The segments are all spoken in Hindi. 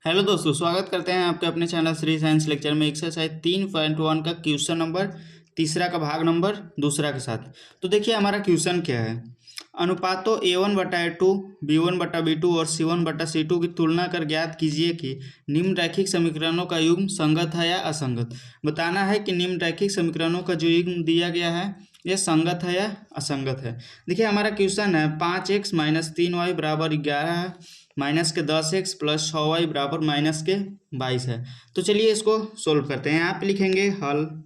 हेलो दोस्तों, स्वागत करते हैं आपके अपने चैनल श्री साइंस लेक्चर में। एक्सरसाइज 3.1 का क्वेश्चन नंबर तीसरा का भाग नंबर दूसरा के साथ। तो देखिए हमारा क्वेश्चन क्या है। अनुपातों A1/A2, B1/B2 और C1/C2 की तुलना कर ज्ञात कीजिए कि निम्न रैखिक समीकरणों का युग्म संगत है या असंगत। बताना है कि निम्न रैखिक समीकरणों का जो युग्म दिया गया है ये संगत है या असंगत है। देखिए हमारा क्वेश्चन है 5x - 3y = 11 है, माइनस के 10x + 6y = माइनस के 22 है। तो चलिए इसको सोल्व करते हैं। यहाँ पे लिखेंगे हल।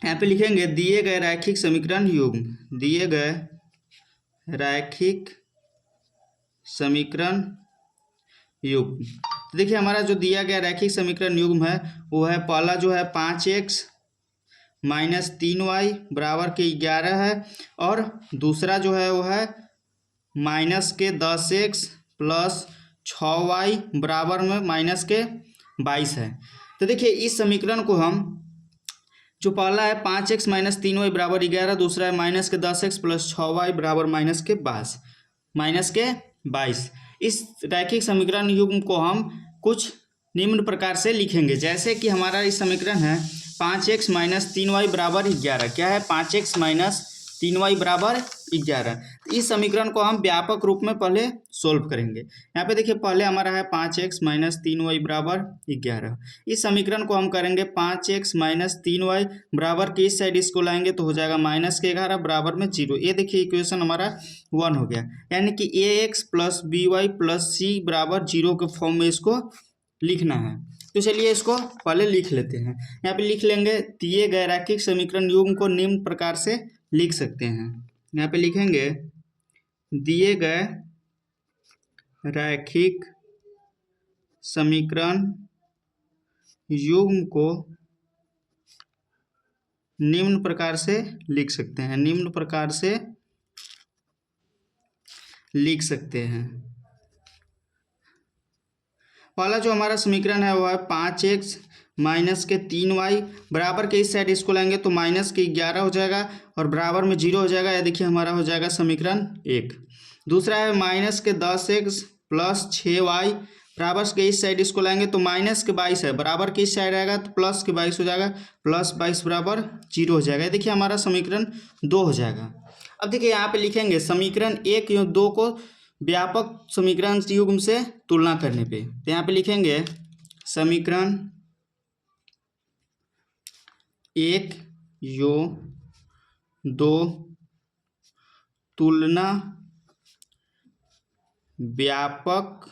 यहाँ पे लिखेंगे दिए गए रैखिक समीकरण युग्म, दिए गए रैखिक समीकरण युग्म। तो देखिए हमारा जो दिया गया रैखिक समीकरण युग्म है वो है, पहला जो है 5x - 3y = 11 है, और दूसरा जो है वो है माइनस के 10x + 6y बराबर में माइनस के 22 है। तो देखिए इस समीकरण को हम, जो पहला है 5x - 3y = 11, दूसरा है माइनस के 10x + 6y = माइनस के 22। इस रैखिक समीकरण युग्म को हम कुछ निम्न प्रकार से लिखेंगे। जैसे कि हमारा इस समीकरण है 5x - 3y = 11। क्या है? 5x - 3y = 11। इस समीकरण को हम व्यापक रूप में पहले सोल्व करेंगे। यहाँ पे देखिए पहले हमारा है 5x - 3y = 11। इस समीकरण को हम करेंगे 5x - 3y बराबर के इस साइड इसको लाएंगे तो हो जाएगा माइनस के 11 बराबर में 0। ये देखिए इक्वेशन हमारा 1 हो गया, यानी कि ax + by + c = 0 के फॉर्म में इसको लिखना है। तो चलिए इसको पहले लिख लेते हैं। यहाँ पे लिख लेंगे दिए गए रैखिक समीकरण युग्म को निम्न प्रकार से लिख सकते हैं। यहाँ पे लिखेंगे दिए गए रैखिक समीकरण युग्म को निम्न प्रकार से लिख सकते हैं, निम्न प्रकार से लिख सकते हैं। पहला जो हमारा समीकरण है वो है 5x - 3y बराबर के इस साइड इसको लाएंगे तो माइनस के 11 हो जाएगा और बराबर में 0 हो जाएगा। यह देखिए हमारा हो जाएगा समीकरण 1। दूसरा है माइनस के 10x + 6y बराबर के इस साइड इसको लाएंगे तो माइनस के 22 है, बराबर के इस साइड आएगा तो प्लस के 22 हो जाएगा, + 22 = 0 हो जाएगा। देखिए हमारा समीकरण 2 हो जाएगा। अब देखिए यहाँ पे लिखेंगे समीकरण 1 और 2 को व्यापक समीकरण युग्म से तुलना करने पे। तो यहाँ पे लिखेंगे समीकरण 1 यो 2 तुलना व्यापक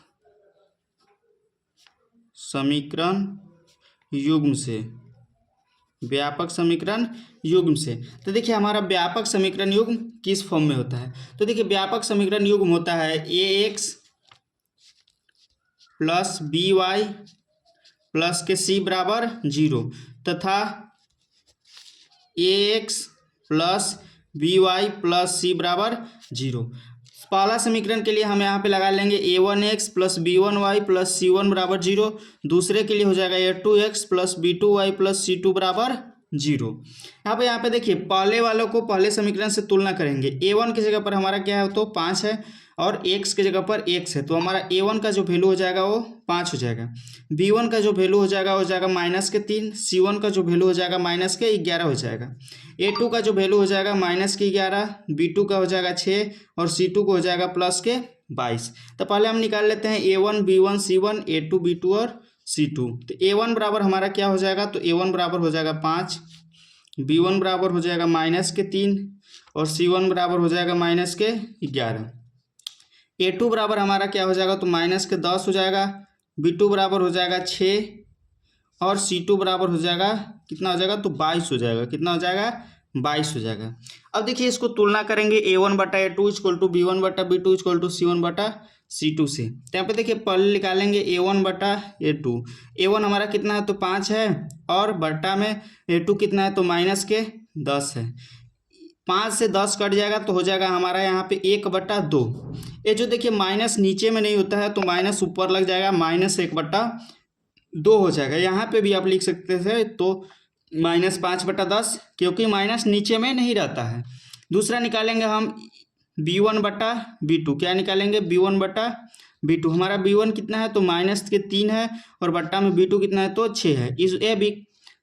समीकरण युग्म से, व्यापक समीकरण युग्म से। तो देखिए हमारा व्यापक समीकरण युग्म किस फॉर्म में होता है। तो देखिए व्यापक समीकरण युग्म होता है ax + by + के c = 0 तथा ax + by + c = 0। पहला समीकरण के लिए हम यहाँ पे लगा लेंगे a1x + b1y + c1 = 0। दूसरे के लिए हो जाएगा a2x + b2y + c2 = 0। यहाँ पे देखिए पहले वालों को पहले समीकरण से तुलना करेंगे। a1 की जगह पर हमारा क्या है तो 5 है और x की जगह पर x है, तो हमारा a1 का जो वैल्यू हो जाएगा वो 5 हो जाएगा। b1 का जो वैल्यू हो जाएगा -3, c1 का जो वैल्यू हो जाएगा -11 हो जाएगा, a2 का जो वैल्यू हो जाएगा -11, b2 का हो जाएगा 6 और c2 को हो जाएगा +22। तो पहले हम निकाल लेते हैं a1 b1 c1, a2 b2 और c2। तो a1 बराबर हमारा क्या हो जाएगा तो a1 बराबर हो जाएगा 5, b1 बराबर हो जाएगा -3 और c1 बराबर हो जाएगा -11। a2 बराबर हमारा क्या हो जाएगा तो -10 हो जाएगा, b2 बराबर हो जाएगा 6 और c2 बराबर हो जाएगा कितना हो जाएगा तो 22 हो जाएगा। कितना हो जाएगा 22 हो जाएगा। अब देखिए इसको तुलना करेंगे a1/a2 = b1/b2 = c1/c2 से। तो यहाँ पे देखिए पहले निकालेंगे a1/a2। a1 हमारा कितना है तो 5 है और बटा में a2 कितना है तो -10 है। 5 से 10 कट जाएगा तो हो जाएगा हमारा यहाँ पे 1/2। ये जो देखिए माइनस नीचे में नहीं होता है तो माइनस ऊपर लग जाएगा, -1/2 हो जाएगा। यहाँ पे भी आप लिख सकते थे तो -5/10, क्योंकि माइनस नीचे में नहीं रहता है। दूसरा निकालेंगे हम b1/b2। क्या निकालेंगे b1/b2। B2। हमारा B1 कितना है तो -3 है और बट्टा में B2 कितना है तो 6 है। इस ये भी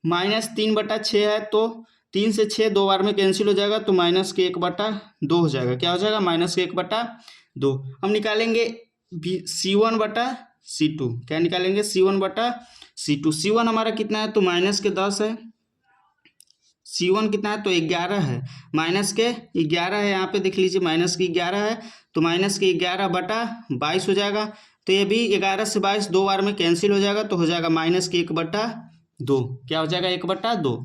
-3/6 है तो 3 से 6 दो बार में कैंसिल हो जाएगा तो -1/2 हो जाएगा। क्या हो जाएगा -1/2। हम निकालेंगे C1/C2। क्या निकालेंगे C1/C2। C1 हमारा कितना है तो -10 है। C1 कितना है तो 11 है। -11 है, यहाँ पे देख लीजिए -11 है तो -11/22 हो जाएगा। तो ये भी 11 से 22 दो बार में कैंसिल हो जाएगा तो हो जाएगा -1/2। क्या हो जाएगा 1/2।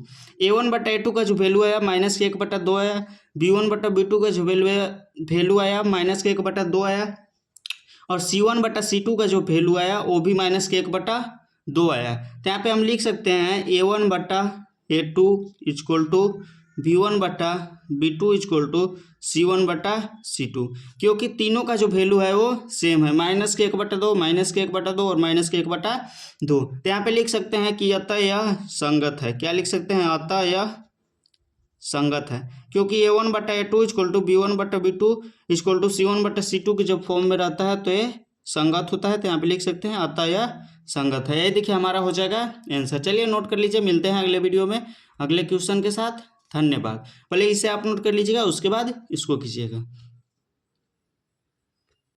A1/A2 का जो वैल्यू आया -1/2 आया। B1/B2 का जो वैल्यू आया -1/2 आया। और C1/C2 का जो वैल्यू आया वो भी -1/2 आया। तो यहाँ पे हम लिख सकते हैं A1/A2 equal to B1/B2 equal to C1/C2, क्योंकि तीनों का जो वैल्यू है वो सेम है, -1/2 -1/2 और -1/2। तो यहाँ पे लिख सकते हैं कि अतः यह संगत है। क्या लिख सकते हैं, अतः यह संगत है, क्योंकि A1/A2 equal to B1/B2 equal to C1/C2 के जब फॉर्म में रहता है तो ये संगत होता है। तो यहाँ पे लिख सकते हैं अतः यह संगत है। ये देखिए हमारा हो जाएगा आंसर। चलिए नोट कर लीजिए, मिलते हैं अगले वीडियो में अगले क्वेश्चन के साथ। धन्यवाद। पहले इसे आप नोट कर लीजिएगा, उसके बाद इसको कीजिएगा।